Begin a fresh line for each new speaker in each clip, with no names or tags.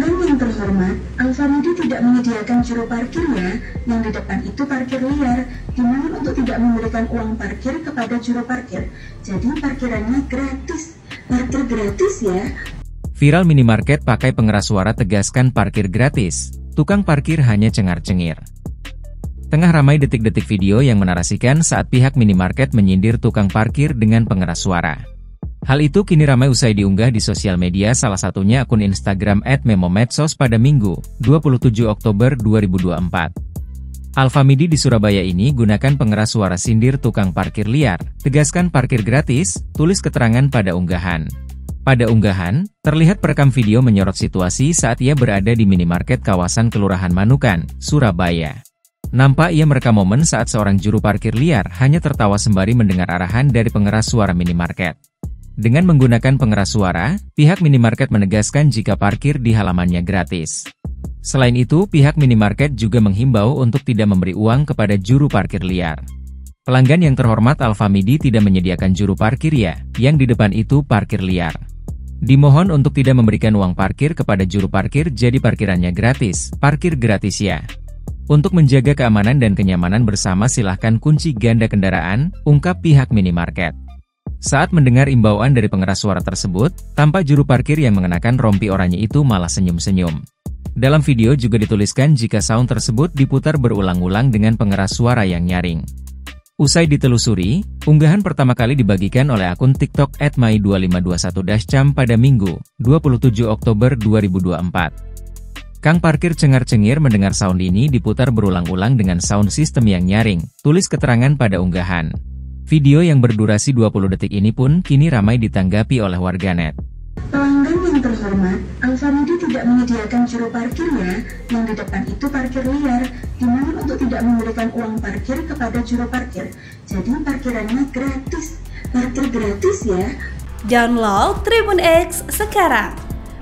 Pelanggan yang terhormat, Alfamidi tidak menyediakan juru parkir ya. Yang di depan itu parkir liar. Dimohon untuk tidak memberikan uang parkir kepada juru parkir. Jadi parkirannya gratis. Parkir gratis ya.
Viral minimarket pakai pengeras suara tegaskan parkir gratis. Tukang parkir hanya cengar-cengir. Tengah ramai detik-detik video yang menarasikan saat pihak minimarket menyindir tukang parkir dengan pengeras suara. Hal itu kini ramai usai diunggah di sosial media, salah satunya akun Instagram @memomedsos pada Minggu, 27 Oktober 2024. Alfamidi di Surabaya ini gunakan pengeras suara sindir tukang parkir liar, tegaskan parkir gratis, tulis keterangan pada unggahan. Pada unggahan, terlihat perekam video menyorot situasi saat ia berada di minimarket kawasan Kelurahan Manukan, Surabaya. Nampak ia merekam momen saat seorang juru parkir liar hanya tertawa sembari mendengar arahan dari pengeras suara minimarket. Dengan menggunakan pengeras suara, pihak minimarket menegaskan jika parkir di halamannya gratis. Selain itu, pihak minimarket juga menghimbau untuk tidak memberi uang kepada juru parkir liar. Pelanggan yang terhormat, Alfamidi tidak menyediakan juru parkir ya, yang di depan itu parkir liar. Dimohon untuk tidak memberikan uang parkir kepada juru parkir, jadi parkirannya gratis, parkir gratis ya. Untuk menjaga keamanan dan kenyamanan bersama silahkan kunci ganda kendaraan, ungkap pihak minimarket. Saat mendengar imbauan dari pengeras suara tersebut, tampak juru parkir yang mengenakan rompi oranye itu malah senyum-senyum. Dalam video juga dituliskan jika sound tersebut diputar berulang-ulang dengan pengeras suara yang nyaring. Usai ditelusuri, unggahan pertama kali dibagikan oleh akun TikTok @mai2521-cam pada Minggu, 27 Oktober 2024. Kang parkir cengar-cengir mendengar sound ini diputar berulang-ulang dengan sound system yang nyaring, tulis keterangan pada unggahan. Video yang berdurasi 20 detik ini pun kini ramai ditanggapi oleh warganet.
Pelanggan yang terhormat, Alfamidi tidak menyediakan juru parkir ya. Yang di depan itu parkir liar. Dimohon untuk tidak memberikan uang parkir kepada juru parkir. Jadi parkirannya gratis. Parkir gratis ya.
Download Tribun X sekarang.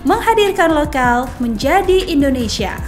Menghadirkan lokal menjadi Indonesia.